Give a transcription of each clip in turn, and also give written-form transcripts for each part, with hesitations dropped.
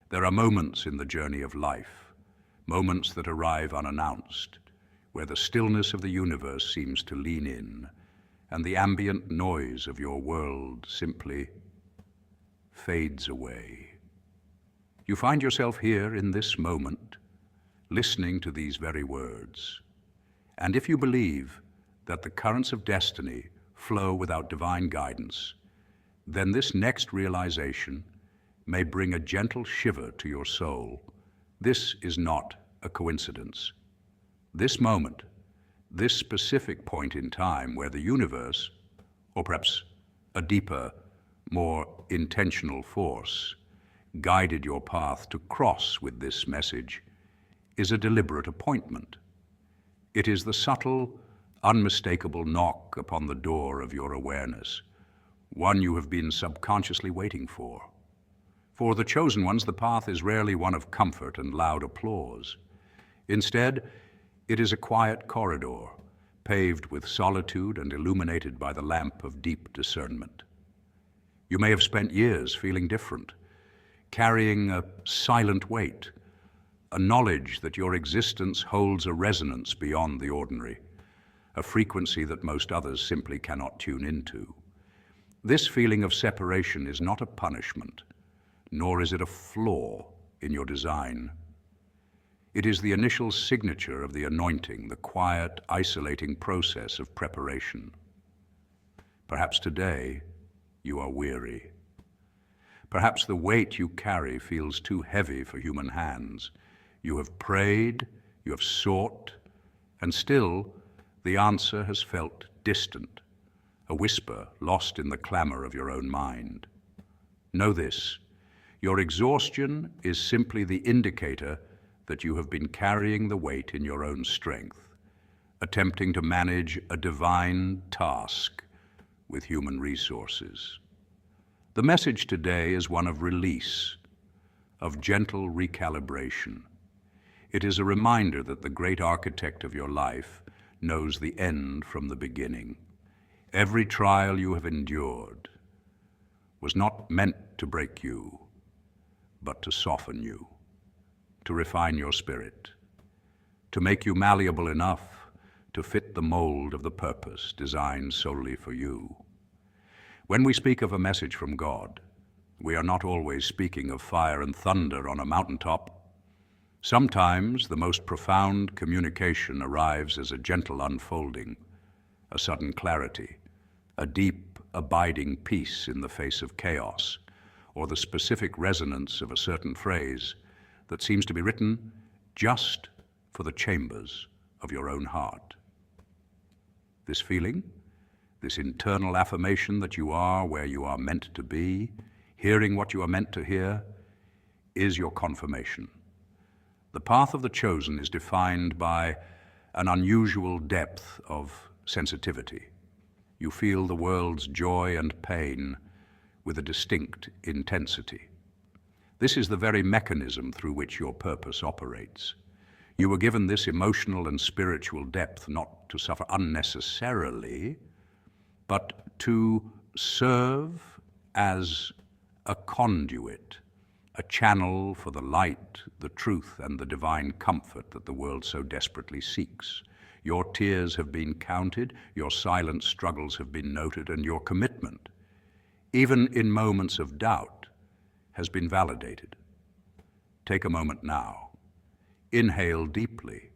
There are moments in the journey of life, moments that arrive unannounced, where the stillness of the universe seems to lean in, and the ambient noise of your world simply fades away. You find yourself here in this moment, listening to these very words. And if you believe that the currents of destiny flow without divine guidance, then this next realization may bring a gentle shiver to your soul. This is not a coincidence. This moment, this specific point in time where the universe, or perhaps a deeper, more intentional force, guided your path to cross with this message, is a deliberate appointment. It is the subtle, unmistakable knock upon the door of your awareness, one you have been subconsciously waiting for. For the chosen ones, the path is rarely one of comfort and loud applause. Instead, it is a quiet corridor, paved with solitude and illuminated by the lamp of deep discernment. You may have spent years feeling different, carrying a silent weight, a knowledge that your existence holds a resonance beyond the ordinary, a frequency that most others simply cannot tune into. This feeling of separation is not a punishment, nor is it a flaw in your design. It is the initial signature of the anointing, the quiet, isolating process of preparation. Perhaps today you are weary. Perhaps the weight you carry feels too heavy for human hands. You have prayed, you have sought, and still the answer has felt distant, a whisper lost in the clamor of your own mind. Know this, your exhaustion is simply the indicator that you have been carrying the weight in your own strength, attempting to manage a divine task with human resources. The message today is one of release, of gentle recalibration. It is a reminder that the great architect of your life knows the end from the beginning. Every trial you have endured was not meant to break you, but to soften you, to refine your spirit, to make you malleable enough to fit the mold of the purpose designed solely for you. When we speak of a message from God, we are not always speaking of fire and thunder on a mountaintop. Sometimes the most profound communication arrives as a gentle unfolding, a sudden clarity, a deep, abiding peace in the face of chaos, or the specific resonance of a certain phrase that seems to be written just for the chambers of your own heart. This feeling, this internal affirmation that you are where you are meant to be, hearing what you are meant to hear, is your confirmation. The path of the chosen is defined by an unusual depth of sensitivity. You feel the world's joy and pain with a distinct intensity. This is the very mechanism through which your purpose operates. You were given this emotional and spiritual depth not to suffer unnecessarily, but to serve as a conduit, a channel for the light, the truth, and the divine comfort that the world so desperately seeks. Your tears have been counted, your silent struggles have been noted, and your commitment, even in moments of doubt, has been validated. Take a moment now. Inhale deeply.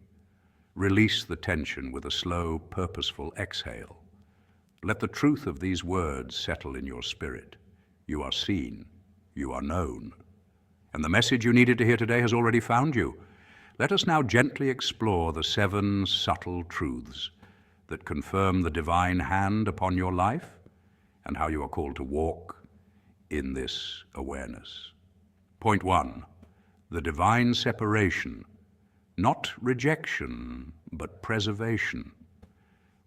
Release the tension with a slow, purposeful exhale. Let the truth of these words settle in your spirit. You are seen. You are known. And the message you needed to hear today has already found you. Let us now gently explore the 7 subtle truths that confirm the divine hand upon your life and how you are called to walk in this awareness. Point 1, the divine separation, not rejection, but preservation.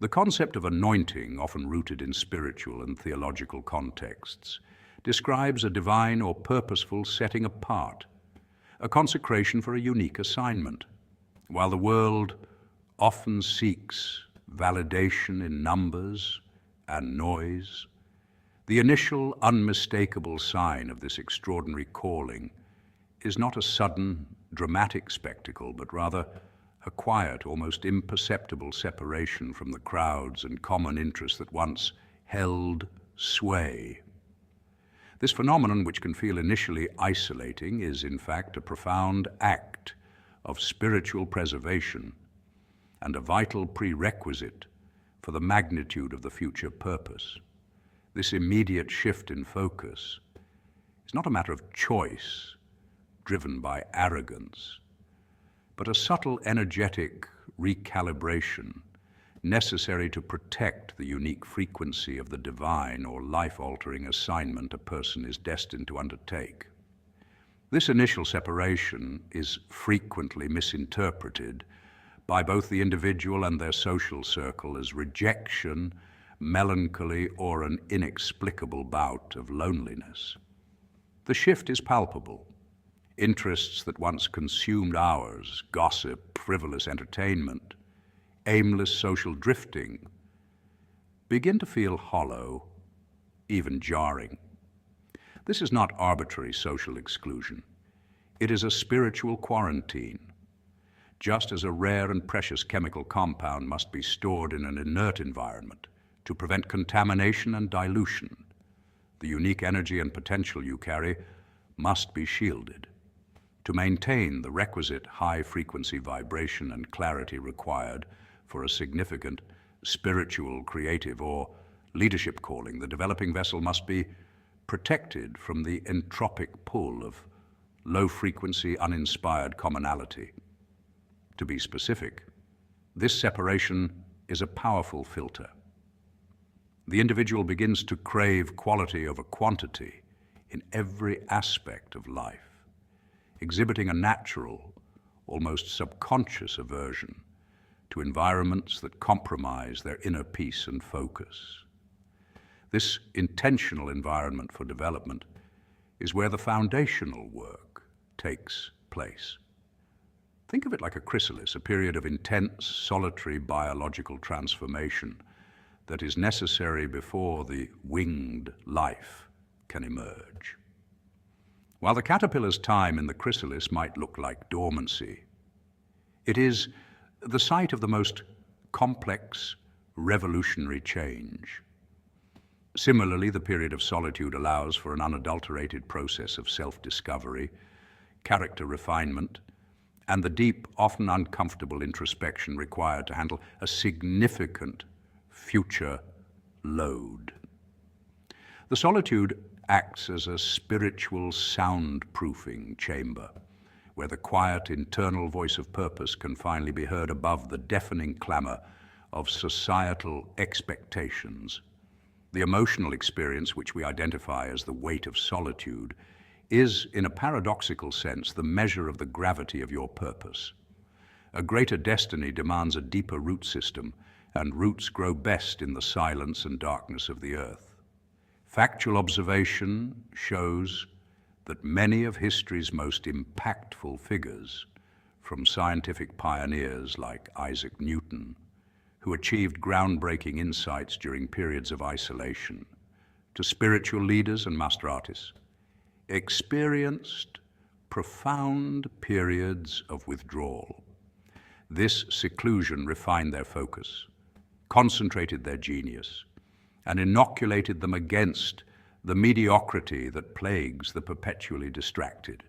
The concept of anointing, often rooted in spiritual and theological contexts, describes a divine or purposeful setting apart, a consecration for a unique assignment. While the world often seeks validation in numbers and noise, the initial unmistakable sign of this extraordinary calling is not a sudden, dramatic spectacle, but rather a quiet, almost imperceptible separation from the crowds and common interests that once held sway. This phenomenon, which can feel initially isolating, is in fact a profound act of spiritual preservation and a vital prerequisite for the magnitude of the future purpose. This immediate shift in focus is not a matter of choice driven by arrogance, but a subtle energetic recalibration necessary to protect the unique frequency of the divine or life-altering assignment a person is destined to undertake. This initial separation is frequently misinterpreted by both the individual and their social circle as rejection, melancholy, or an inexplicable bout of loneliness. The shift is palpable. Interests that once consumed hours, gossip, frivolous entertainment, aimless social drifting, begin to feel hollow, even jarring. This is not arbitrary social exclusion. It is a spiritual quarantine. Just as a rare and precious chemical compound must be stored in an inert environment to prevent contamination and dilution, the unique energy and potential you carry must be shielded. To maintain the requisite high-frequency vibration and clarity required for a significant spiritual, creative, or leadership calling, the developing vessel must be protected from the entropic pull of low-frequency, uninspired commonality. To be specific, this separation is a powerful filter. The individual begins to crave quality over quantity in every aspect of life, exhibiting a natural, almost subconscious aversion to environments that compromise their inner peace and focus. This intentional environment for development is where the foundational work takes place. Think of it like a chrysalis, a period of intense, solitary biological transformation that is necessary before the winged life can emerge. While the caterpillar's time in the chrysalis might look like dormancy, it is the site of the most complex, revolutionary change. Similarly, the period of solitude allows for an unadulterated process of self-discovery, character refinement, and the deep, often uncomfortable introspection required to handle a significant future load. The solitude acts as a spiritual soundproofing chamber, where the quiet internal voice of purpose can finally be heard above the deafening clamor of societal expectations. The emotional experience, which we identify as the weight of solitude, is, in a paradoxical sense, the measure of the gravity of your purpose. A greater destiny demands a deeper root system, and roots grow best in the silence and darkness of the earth. Factual observation shows that many of history's most impactful figures, from scientific pioneers like Isaac Newton, who achieved groundbreaking insights during periods of isolation, to spiritual leaders and master artists, experienced profound periods of withdrawal. This seclusion refined their focus, concentrated their genius, and inoculated them against the mediocrity that plagues the perpetually distracted.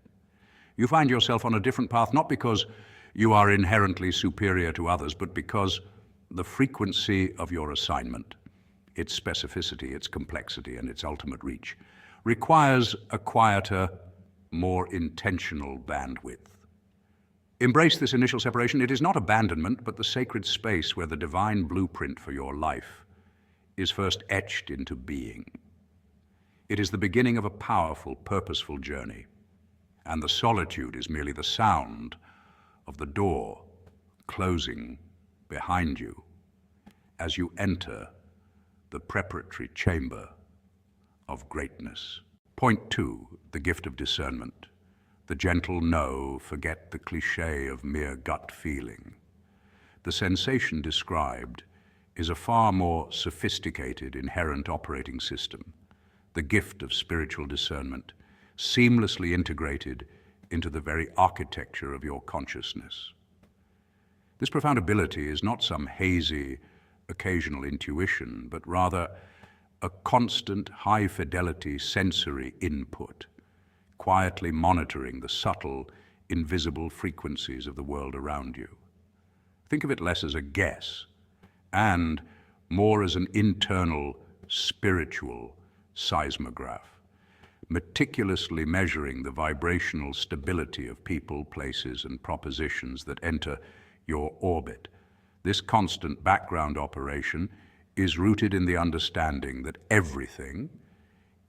You find yourself on a different path not because you are inherently superior to others, but because the frequency of your assignment, its specificity, its complexity, and its ultimate reach, requires a quieter, more intentional bandwidth. Embrace this initial separation. It is not abandonment, but the sacred space where the divine blueprint for your life is first etched into being. It is the beginning of a powerful, purposeful journey, and the solitude is merely the sound of the door closing behind you as you enter the preparatory chamber of greatness. Point 2, the gift of discernment. The gentle no, forget the cliché of mere gut feeling. The sensation described is a far more sophisticated inherent operating system, the gift of spiritual discernment, seamlessly integrated into the very architecture of your consciousness. This profound ability is not some hazy, occasional intuition, but rather a constant, high-fidelity sensory input, quietly monitoring the subtle, invisible frequencies of the world around you. Think of it less as a guess and more as an internal, spiritual seismograph, meticulously measuring the vibrational stability of people, places, and propositions that enter your orbit. This constant background operation is rooted in the understanding that everything,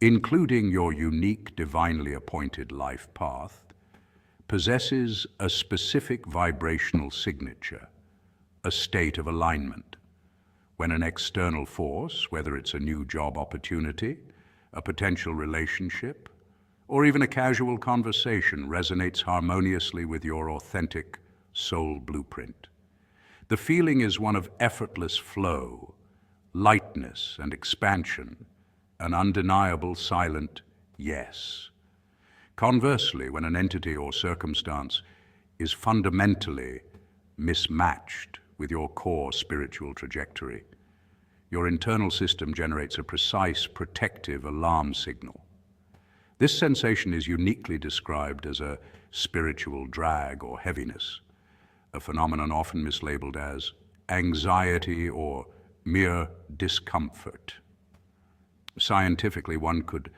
including your unique, divinely appointed life path, possesses a specific vibrational signature, a state of alignment. When an external force, whether it's a new job opportunity, a potential relationship, or even a casual conversation, resonates harmoniously with your authentic soul blueprint, the feeling is one of effortless flow, lightness, and expansion, an undeniable silent yes. Conversely, when an entity or circumstance is fundamentally mismatched with your core spiritual trajectory, your internal system generates a precise, protective alarm signal. This sensation is uniquely described as a spiritual drag or heaviness, a phenomenon often mislabeled as anxiety or mere discomfort. Scientifically, one could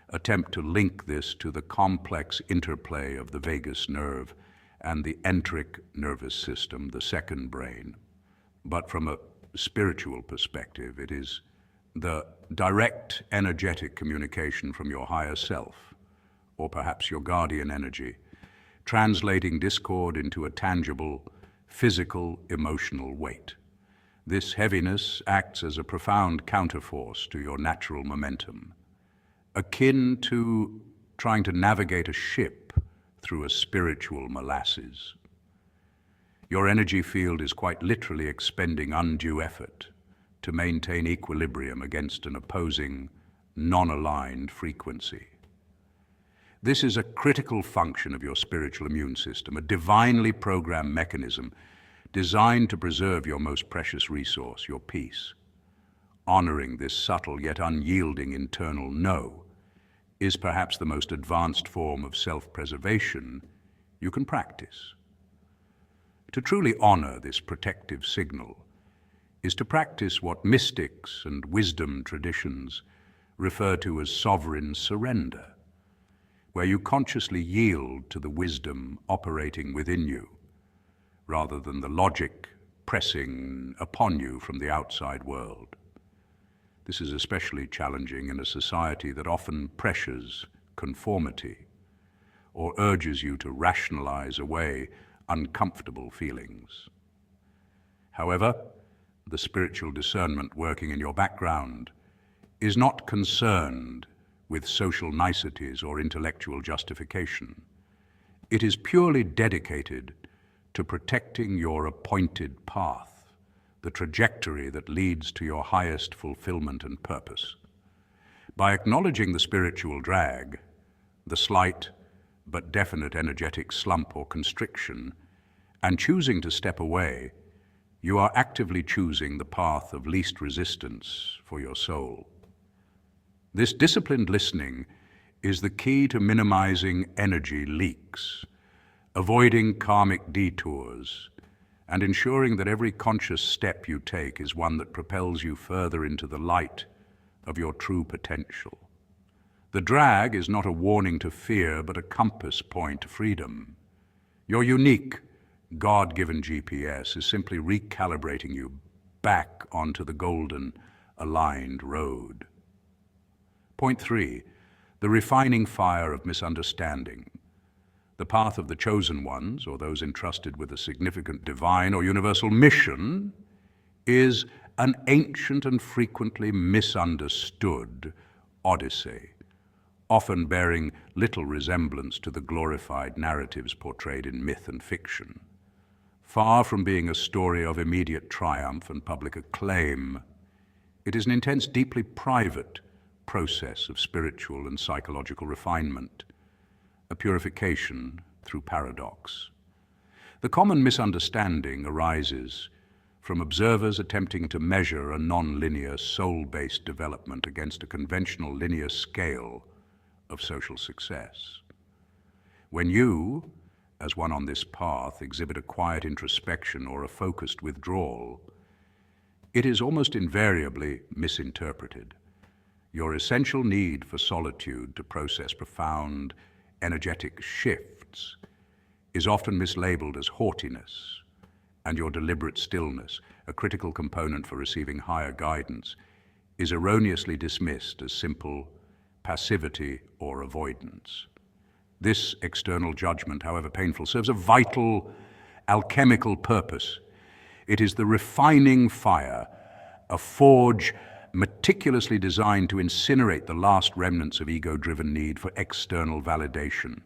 attempt to link this to the complex interplay of the vagus nerve and the enteric nervous system, the second brain. But from a spiritual perspective, it is the direct energetic communication from your higher self, or perhaps your guardian energy, translating discord into a tangible, physical, emotional weight. This heaviness acts as a profound counterforce to your natural momentum, akin to trying to navigate a ship through a spiritual molasses. Your energy field is quite literally expending undue effort to maintain equilibrium against an opposing, non-aligned frequency. This is a critical function of your spiritual immune system, a divinely programmed mechanism designed to preserve your most precious resource, your peace. Honoring this subtle yet unyielding internal no is perhaps the most advanced form of self-preservation you can practice. To truly honor this protective signal is to practice what mystics and wisdom traditions refer to as sovereign surrender, where you consciously yield to the wisdom operating within you, rather than the logic pressing upon you from the outside world. This is especially challenging in a society that often pressures conformity or urges you to rationalize away uncomfortable feelings. However, the spiritual discernment working in your background is not concerned with social niceties or intellectual justification. It is purely dedicated to protecting your appointed path, the trajectory that leads to your highest fulfillment and purpose. By acknowledging the spiritual drag, the slight but definite energetic slump or constriction, and choosing to step away, you are actively choosing the path of least resistance for your soul. This disciplined listening is the key to minimizing energy leaks, avoiding karmic detours, and ensuring that every conscious step you take is one that propels you further into the light of your true potential. The drag is not a warning to fear, but a compass point to freedom. Your unique, God-given GPS is simply recalibrating you back onto the golden, aligned road. Point 3, the refining fire of misunderstanding. The path of the chosen ones, or those entrusted with a significant divine or universal mission, is an ancient and frequently misunderstood odyssey, often bearing little resemblance to the glorified narratives portrayed in myth and fiction. Far from being a story of immediate triumph and public acclaim, it is an intense, deeply private process of spiritual and psychological refinement, a purification through paradox. The common misunderstanding arises from observers attempting to measure a non-linear, soul-based development against a conventional linear scale of social success. When you, as one on this path, exhibit a quiet introspection or a focused withdrawal, it is almost invariably misinterpreted. Your essential need for solitude to process profound, energetic shifts is often mislabeled as haughtiness, and your deliberate stillness, a critical component for receiving higher guidance, is erroneously dismissed as simple passivity or avoidance. This external judgment, however painful, serves a vital alchemical purpose. It is the refining fire, a forge meticulously designed to incinerate the last remnants of ego-driven need for external validation.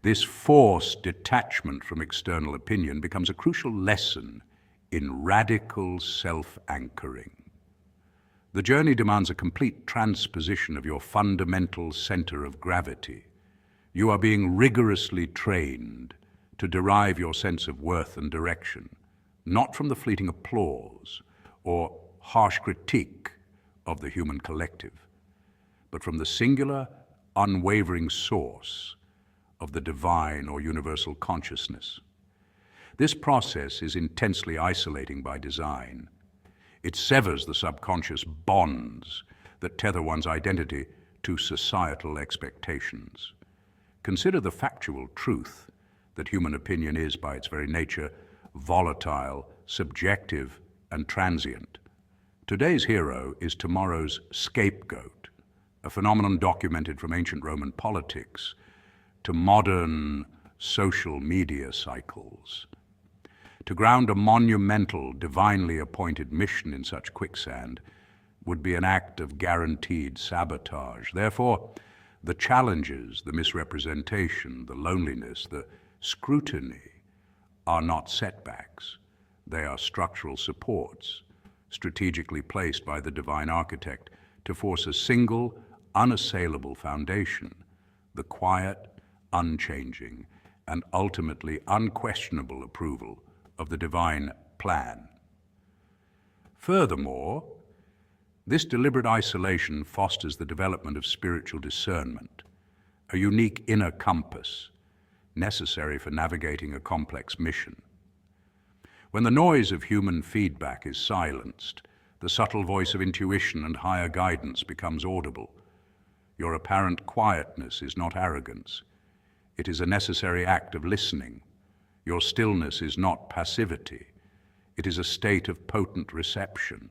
This forced detachment from external opinion becomes a crucial lesson in radical self-anchoring. The journey demands a complete transposition of your fundamental center of gravity. You are being rigorously trained to derive your sense of worth and direction, not from the fleeting applause or harsh critique of the human collective, but from the singular, unwavering source of the divine or universal consciousness. This process is intensely isolating by design. It severs the subconscious bonds that tether one's identity to societal expectations. Consider the factual truth that human opinion is, by its very nature, volatile, subjective, and transient. Today's hero is tomorrow's scapegoat, a phenomenon documented from ancient Roman politics to modern social media cycles. To ground a monumental, divinely appointed mission in such quicksand would be an act of guaranteed sabotage. Therefore, the challenges, the misrepresentation, the loneliness, the scrutiny are not setbacks. They are structural supports, strategically placed by the divine architect to force a single, unassailable foundation, the quiet, unchanging, and ultimately unquestionable approval of the divine plan. Furthermore, this deliberate isolation fosters the development of spiritual discernment, a unique inner compass necessary for navigating a complex mission. When the noise of human feedback is silenced, the subtle voice of intuition and higher guidance becomes audible. Your apparent quietness is not arrogance. It is a necessary act of listening. Your stillness is not passivity. It is a state of potent reception,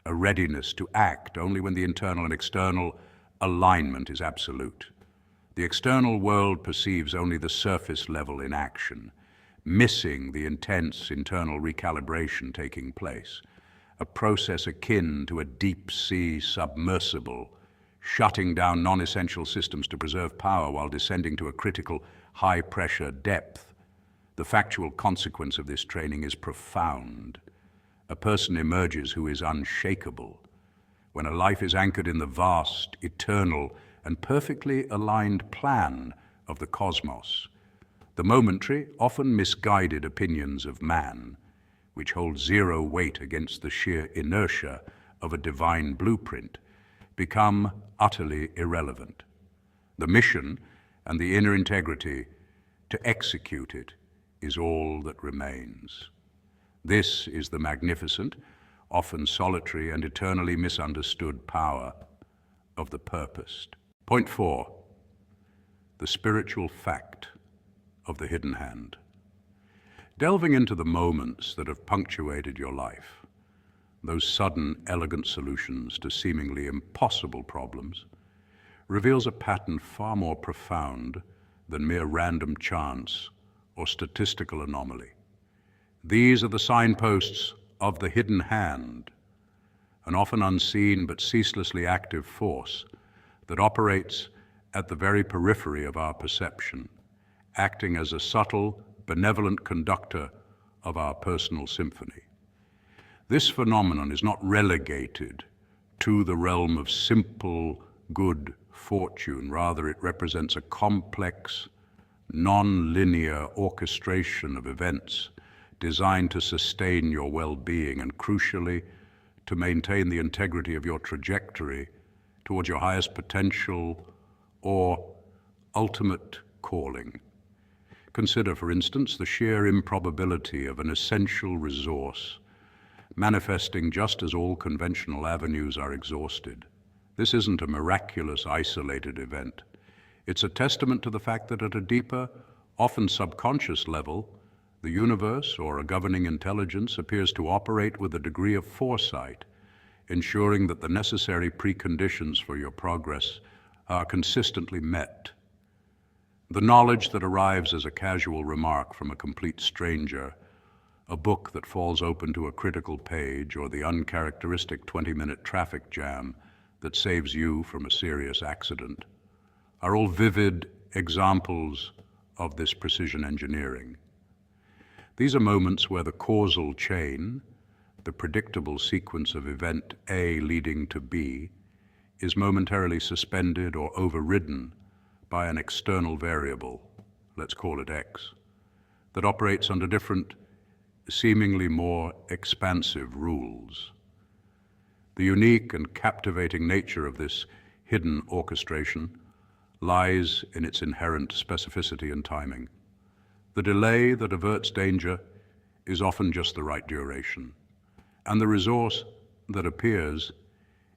a readiness to act only when the internal and external alignment is absolute. The external world perceives only the surface level in action, missing the intense internal recalibration taking place, a process akin to a deep-sea submersible, shutting down non-essential systems to preserve power while descending to a critical high-pressure depth. The factual consequence of this training is profound. A person emerges who is unshakable when a life is anchored in the vast, eternal, and perfectly aligned plan of the cosmos. The momentary, often misguided opinions of man, which hold zero weight against the sheer inertia of a divine blueprint, become utterly irrelevant. The mission and the inner integrity to execute it is all that remains. This is the magnificent, often solitary and eternally misunderstood power of the purposed. Point 4, the spiritual fact of the hidden hand. Delving into the moments that have punctuated your life, those sudden, elegant solutions to seemingly impossible problems, reveals a pattern far more profound than mere random chance or statistical anomaly. These are the signposts of the hidden hand, an often unseen but ceaselessly active force that operates at the very periphery of our perception, acting as a subtle, benevolent conductor of our personal symphony. This phenomenon is not relegated to the realm of simple good fortune. Rather, it represents a complex, non-linear orchestration of events designed to sustain your well-being and, crucially, to maintain the integrity of your trajectory towards your highest potential or ultimate calling. Consider, for instance, the sheer improbability of an essential resource manifesting just as all conventional avenues are exhausted. This isn't a miraculous, isolated event. It's a testament to the fact that at a deeper, often subconscious level, the universe or a governing intelligence appears to operate with a degree of foresight, ensuring that the necessary preconditions for your progress are consistently met. The knowledge that arrives as a casual remark from a complete stranger, a book that falls open to a critical page, or the uncharacteristic 20-minute traffic jam that saves you from a serious accident, are all vivid examples of this precision engineering. These are moments where the causal chain, the predictable sequence of event A leading to B, is momentarily suspended or overridden by an external variable, let's call it X, that operates under different, seemingly more expansive rules. The unique and captivating nature of this hidden orchestration lies in its inherent specificity and timing. The delay that averts danger is often just the right duration, and the resource that appears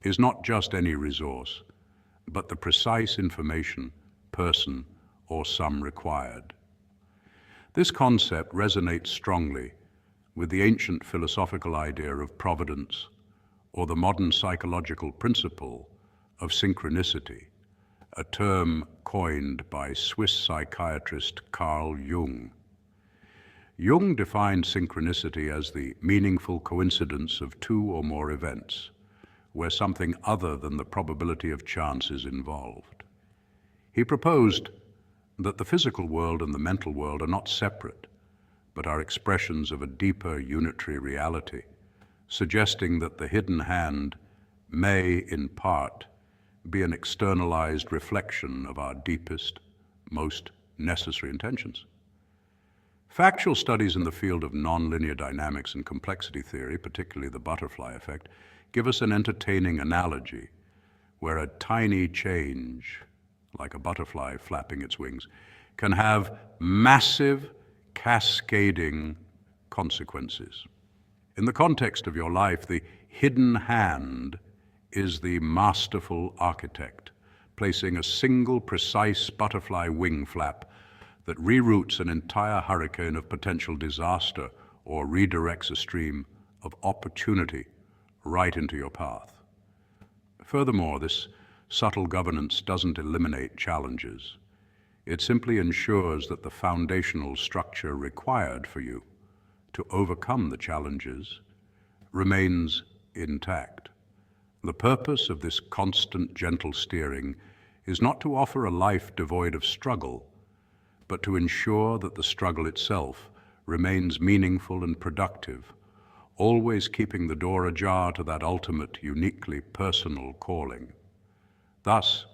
is not just any resource, but the precise information, person, or sum required. This concept resonates strongly with the ancient philosophical idea of providence, or the modern psychological principle of synchronicity, a term coined by Swiss psychiatrist Carl Jung. Jung defined synchronicity as the meaningful coincidence of two or more events, where something other than the probability of chance is involved. He proposed that the physical world and the mental world are not separate, but are expressions of a deeper unitary reality, suggesting that the hidden hand may, in part, be an externalized reflection of our deepest, most necessary intentions. Factual studies in the field of nonlinear dynamics and complexity theory, particularly the butterfly effect, give us an entertaining analogy where a tiny change, like a butterfly flapping its wings, can have massive, cascading consequences. In the context of your life, the hidden hand is the masterful architect, placing a single precise butterfly wing flap that reroutes an entire hurricane of potential disaster or redirects a stream of opportunity right into your path. Furthermore, this subtle governance doesn't eliminate challenges. It simply ensures that the foundational structure required for you to overcome the challenges remains intact. The purpose of this constant, gentle steering is not to offer a life devoid of struggle, but to ensure that the struggle itself remains meaningful and productive, always keeping the door ajar to that ultimate, uniquely personal calling. Thus,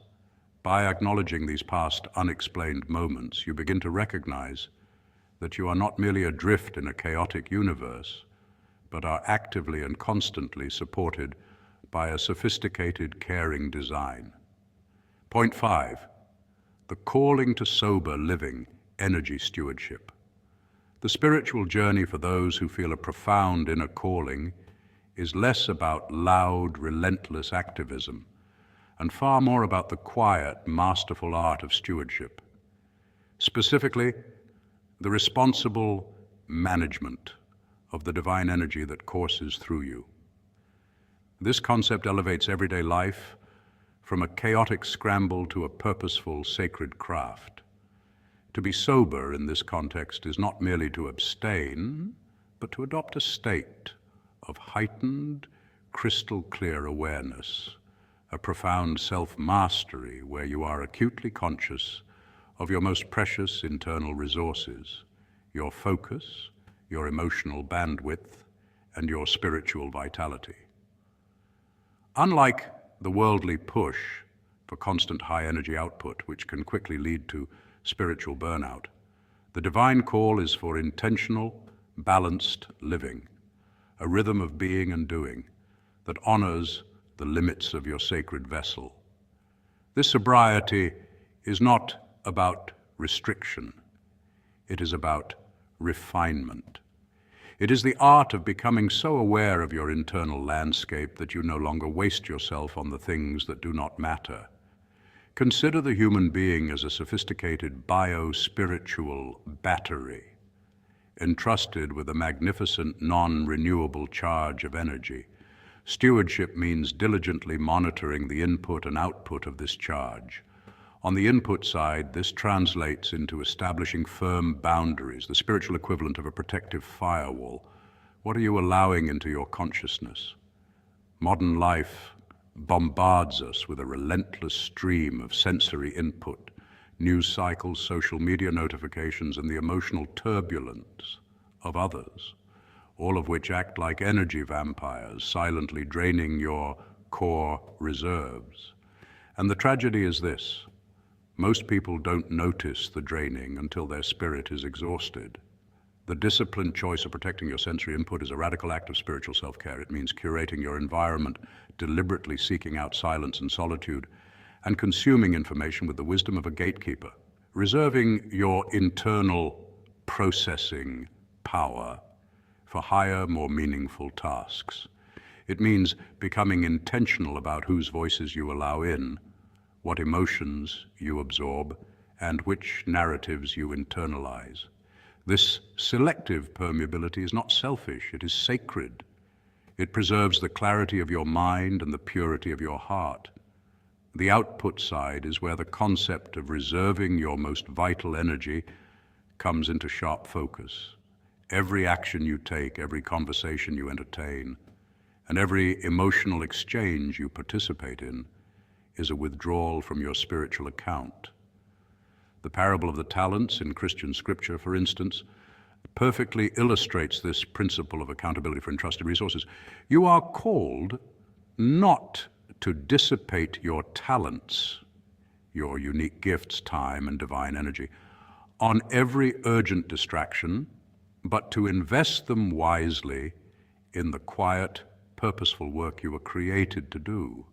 by acknowledging these past unexplained moments, you begin to recognize that you are not merely adrift in a chaotic universe, but are actively and constantly supported by a sophisticated, caring design. Point 5, the calling to sober living, energy stewardship. The spiritual journey for those who feel a profound inner calling is less about loud, relentless activism and far more about the quiet, masterful art of stewardship. Specifically, the responsible management of the divine energy that courses through you. This concept elevates everyday life from a chaotic scramble to a purposeful, sacred craft. To be sober in this context is not merely to abstain, but to adopt a state of heightened, crystal-clear awareness, a profound self-mastery where you are acutely conscious of your most precious internal resources, your focus, your emotional bandwidth, and your spiritual vitality. Unlike the worldly push for constant high energy output, which can quickly lead to spiritual burnout. The divine call is for intentional, balanced living, a rhythm of being and doing that honors the limits of your sacred vessel. This sobriety is not about restriction. It is about refinement. It is the art of becoming so aware of your internal landscape that you no longer waste yourself on the things that do not matter. Consider the human being as a sophisticated bio-spiritual battery, entrusted with a magnificent non-renewable charge of energy. Stewardship means diligently monitoring the input and output of this charge. On the input side, this translates into establishing firm boundaries, the spiritual equivalent of a protective firewall. What are you allowing into your consciousness? Modern life bombards us with a relentless stream of sensory input, news cycles, social media notifications, and the emotional turbulence of others, all of which act like energy vampires, silently draining your core reserves. And the tragedy is this: most people don't notice the draining until their spirit is exhausted. The disciplined choice of protecting your sensory input is a radical act of spiritual self-care. It means curating your environment, deliberately seeking out silence and solitude, and consuming information with the wisdom of a gatekeeper, reserving your internal processing power for higher, more meaningful tasks. It means becoming intentional about whose voices you allow in, what emotions you absorb, and which narratives you internalize. This selective permeability is not selfish, it is sacred. It preserves the clarity of your mind and the purity of your heart. The output side is where the concept of reserving your most vital energy comes into sharp focus. Every action you take, every conversation you entertain, and every emotional exchange you participate in is a withdrawal from your spiritual account. The parable of the talents in Christian scripture, for instance, perfectly illustrates this principle of accountability for entrusted resources. You are called not to dissipate your talents, your unique gifts, time, and divine energy, on every urgent distraction, but to invest them wisely in the quiet, purposeful work you were created to do.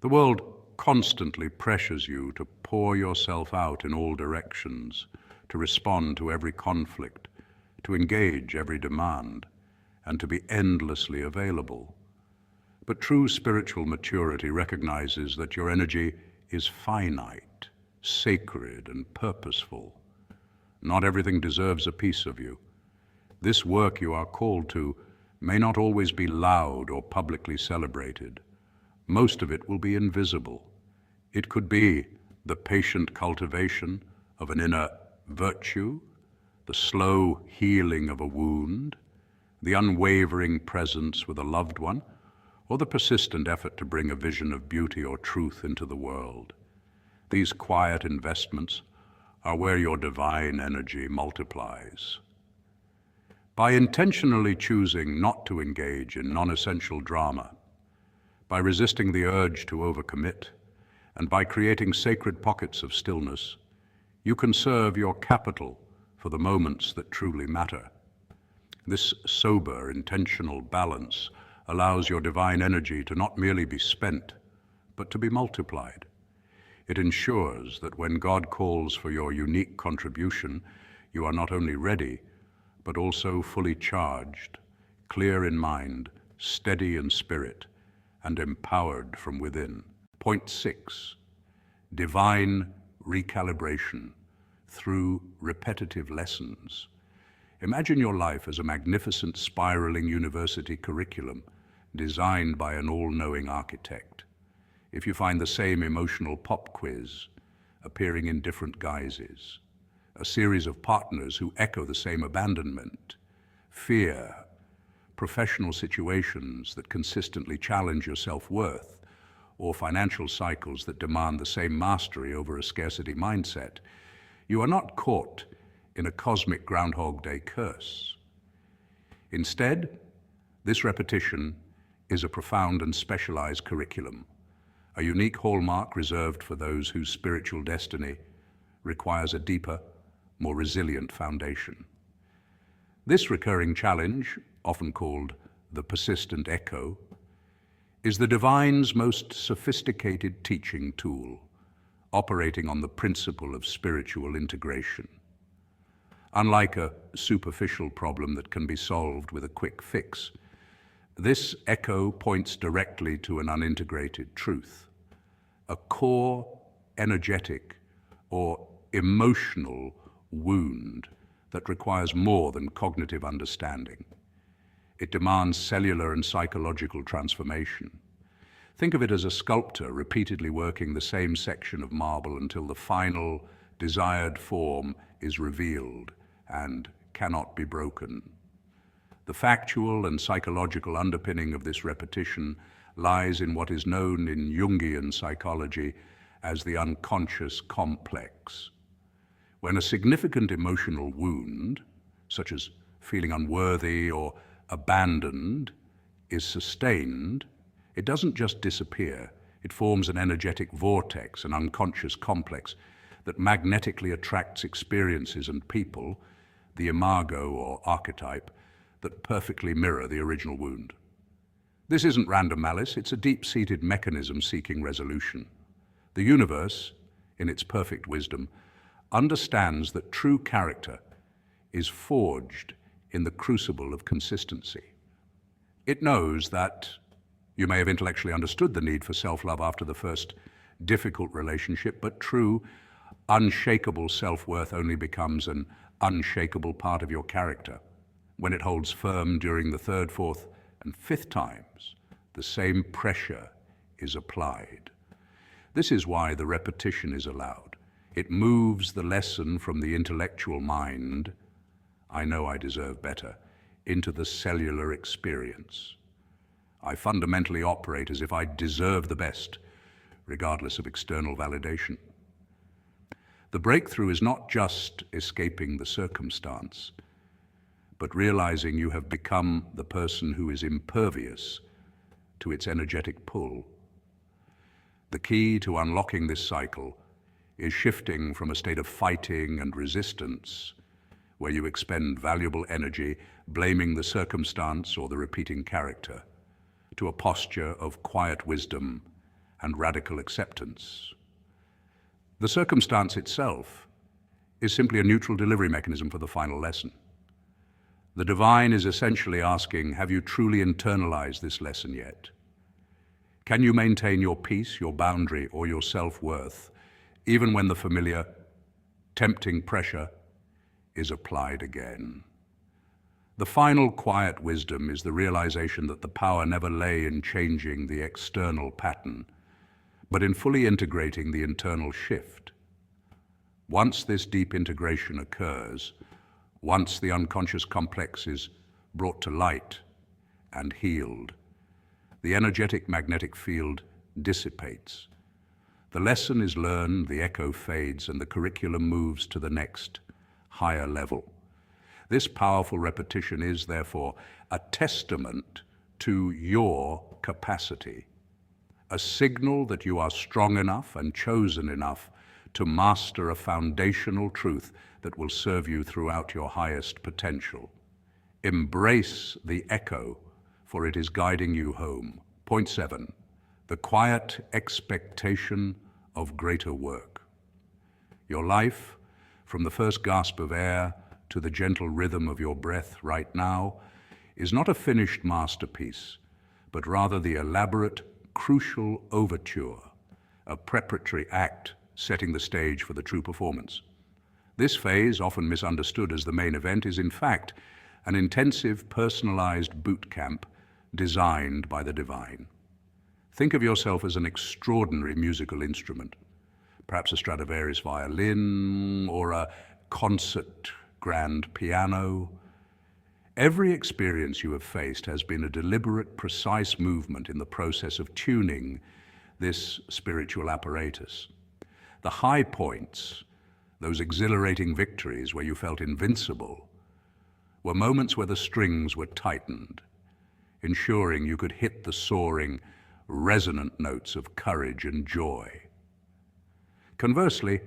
The world constantly pressures you to pour yourself out in all directions, to respond to every conflict, to engage every demand, and to be endlessly available. But true spiritual maturity recognizes that your energy is finite, sacred, and purposeful. Not everything deserves a piece of you. This work you are called to may not always be loud or publicly celebrated. Most of it will be invisible. It could be the patient cultivation of an inner virtue, the slow healing of a wound, the unwavering presence with a loved one, or the persistent effort to bring a vision of beauty or truth into the world. These quiet investments are where your divine energy multiplies. By intentionally choosing not to engage in non-essential drama, by resisting the urge to overcommit, and by creating sacred pockets of stillness, you conserve your capital for the moments that truly matter. This sober, intentional balance allows your divine energy to not merely be spent, but to be multiplied. It ensures that when God calls for your unique contribution, you are not only ready, but also fully charged, clear in mind, steady in spirit, and empowered from within. Point 6, divine recalibration through repetitive lessons. Imagine your life as a magnificent spiraling university curriculum designed by an all-knowing architect. If you find the same emotional pop quiz appearing in different guises, a series of partners who echo the same abandonment, fear, professional situations that consistently challenge your self-worth, or financial cycles that demand the same mastery over a scarcity mindset, you are not caught in a cosmic Groundhog Day curse. Instead, this repetition is a profound and specialized curriculum, a unique hallmark reserved for those whose spiritual destiny requires a deeper, more resilient foundation. This recurring challenge, often called the persistent echo, is the divine's most sophisticated teaching tool, operating on the principle of spiritual integration. Unlike a superficial problem that can be solved with a quick fix, this echo points directly to an unintegrated truth, a core, energetic, or emotional wound that requires more than cognitive understanding. It demands cellular and psychological transformation. Think of it as a sculptor repeatedly working the same section of marble until the final, desired form is revealed and cannot be broken. The factual and psychological underpinning of this repetition lies in what is known in Jungian psychology as the unconscious complex. When a significant emotional wound, such as feeling unworthy or abandoned, is sustained, it doesn't just disappear. It forms an energetic vortex, an unconscious complex that magnetically attracts experiences and people, the imago or archetype, that perfectly mirror the original wound. This isn't random malice, it's a deep-seated mechanism seeking resolution. The universe, in its perfect wisdom, understands that true character is forged in the crucible of consistency. It knows that you may have intellectually understood the need for self-love after the first difficult relationship, but true, unshakable self-worth only becomes an unshakable part of your character when it holds firm during the third, fourth, and fifth times the same pressure is applied. This is why the repetition is allowed. It moves the lesson from the intellectual mind, I know I deserve better, into the cellular experience. I fundamentally operate as if I deserve the best, regardless of external validation. The breakthrough is not just escaping the circumstance, but realizing you have become the person who is impervious to its energetic pull. The key to unlocking this cycle is shifting from a state of fighting and resistance, where you expend valuable energy blaming the circumstance or the repeating character, to a posture of quiet wisdom and radical acceptance. The circumstance itself is simply a neutral delivery mechanism for the final lesson. The divine is essentially asking, have you truly internalized this lesson yet? Can you maintain your peace, your boundary, or your self-worth, even when the familiar, tempting pressure is applied again? The final quiet wisdom is the realization that the power never lay in changing the external pattern, but in fully integrating the internal shift. Once this deep integration occurs, once the unconscious complex is brought to light and healed, the energetic magnetic field dissipates. The lesson is learned, the echo fades, and the curriculum moves to the next, higher level. This powerful repetition is, therefore, a testament to your capacity, a signal that you are strong enough and chosen enough to master a foundational truth that will serve you throughout your highest potential. Embrace the echo, for it is guiding you home. Point 7, the quiet expectation of greater work. Your life, from the first gasp of air to the gentle rhythm of your breath right now, is not a finished masterpiece, but rather the elaborate, crucial overture, a preparatory act setting the stage for the true performance. This phase, often misunderstood as the main event, is in fact an intensive, personalized boot camp designed by the divine. Think of yourself as an extraordinary musical instrument, perhaps a Stradivarius violin or a concert grand piano. Every experience you have faced has been a deliberate, precise movement in the process of tuning this spiritual apparatus. The high points, those exhilarating victories where you felt invincible, were moments where the strings were tightened, ensuring you could hit the soaring, resonant notes of courage and joy. Conversely,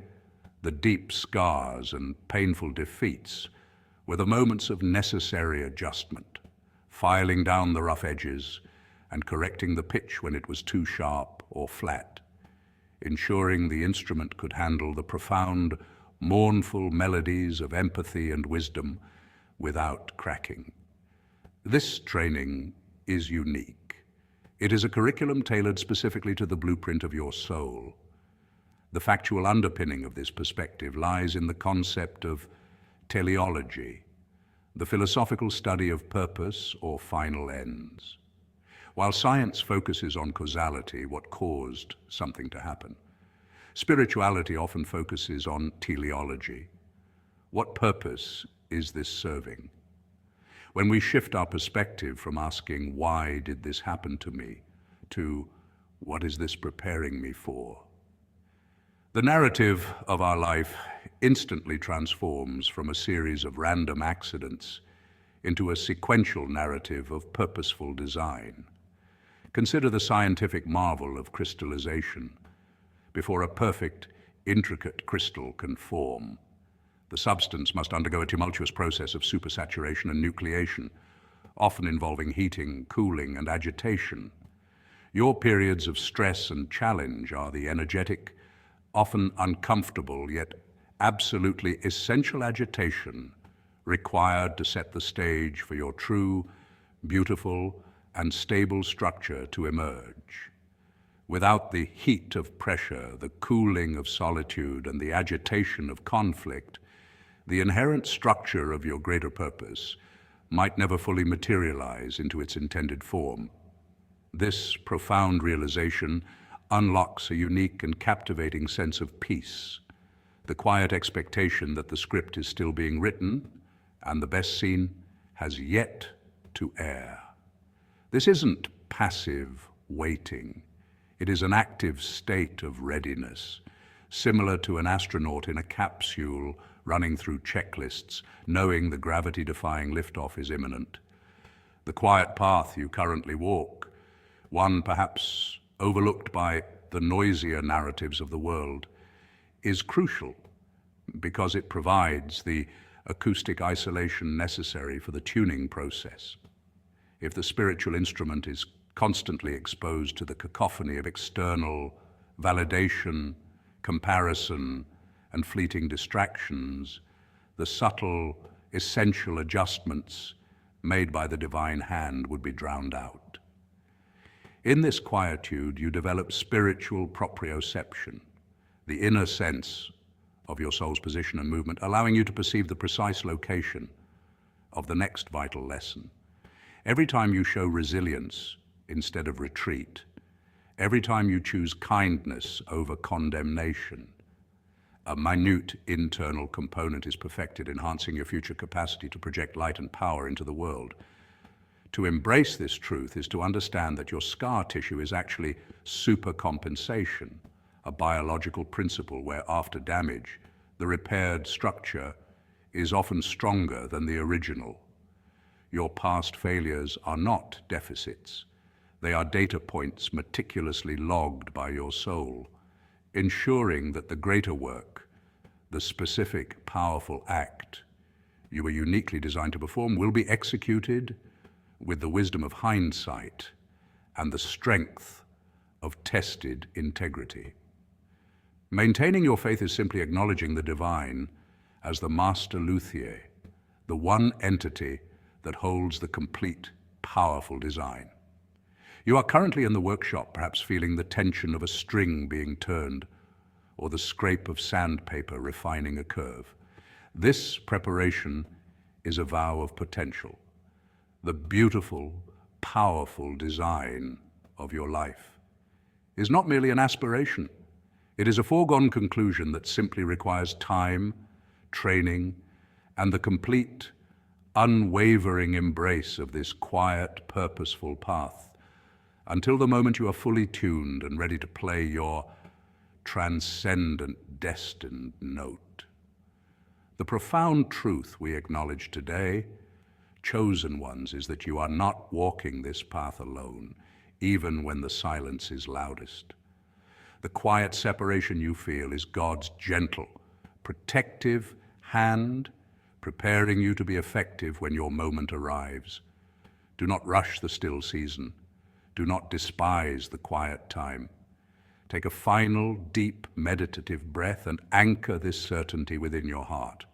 The deep scars and painful defeats were the moments of necessary adjustment, filing down the rough edges and correcting the pitch when it was too sharp or flat, ensuring the instrument could handle the profound, mournful melodies of empathy and wisdom without cracking. This training is unique. It is a curriculum tailored specifically to the blueprint of your soul. The factual underpinning of this perspective lies in the concept of teleology, the philosophical study of purpose or final ends. While science focuses on causality, what caused something to happen, spirituality often focuses on teleology. What purpose is this serving? When we shift our perspective from asking, why did this happen to me, to what is this preparing me for? The narrative of our life instantly transforms from a series of random accidents into a sequential narrative of purposeful design. Consider the scientific marvel of crystallization. Before a perfect, intricate crystal can form, the substance must undergo a tumultuous process of supersaturation and nucleation, often involving heating, cooling, and agitation. Your periods of stress and challenge are the energetic, often uncomfortable, yet absolutely essential agitation required to set the stage for your true, beautiful, and stable structure to emerge. Without the heat of pressure, the cooling of solitude, and the agitation of conflict, the inherent structure of your greater purpose might never fully materialize into its intended form. This profound realization unlocks a unique and captivating sense of peace, the quiet expectation that the script is still being written and the best scene has yet to air. This isn't passive waiting. It is an active state of readiness, similar to an astronaut in a capsule running through checklists, knowing the gravity-defying liftoff is imminent. The quiet path you currently walk, one perhaps overlooked by the noisier narratives of the world, is crucial because it provides the acoustic isolation necessary for the tuning process. If the spiritual instrument is constantly exposed to the cacophony of external validation, comparison, and fleeting distractions, the subtle, essential adjustments made by the divine hand would be drowned out. In this quietude, you develop spiritual proprioception, the inner sense of your soul's position and movement, allowing you to perceive the precise location of the next vital lesson. Every time you show resilience instead of retreat, every time you choose kindness over condemnation, a minute internal component is perfected, enhancing your future capacity to project light and power into the world. To embrace this truth is to understand that your scar tissue is actually supercompensation, a biological principle where after damage, the repaired structure is often stronger than the original. Your past failures are not deficits. They are data points meticulously logged by your soul, ensuring that the greater work, the specific, powerful act you were uniquely designed to perform, will be executed with the wisdom of hindsight and the strength of tested integrity. Maintaining your faith is simply acknowledging the divine as the master luthier, the one entity that holds the complete, powerful design. You are currently in the workshop, perhaps feeling the tension of a string being turned or the scrape of sandpaper refining a curve. This preparation is a vow of potential, the beautiful, powerful design of your life is not merely an aspiration. It is a foregone conclusion that simply requires time, training, and the complete, unwavering embrace of this quiet, purposeful path until the moment you are fully tuned and ready to play your transcendent, destined note. The profound truth we acknowledge today, chosen ones, is that you are not walking this path alone, even when the silence is loudest. The quiet separation you feel is God's gentle, protective hand, preparing you to be effective when your moment arrives. Do not rush the still season. Do not despise the quiet time. Take a final, deep, meditative breath and anchor this certainty within your heart.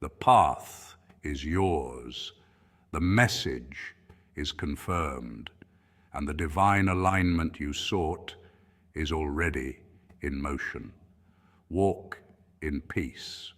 The path is yours. The message is confirmed. And the divine alignment you sought is already in motion. Walk in peace.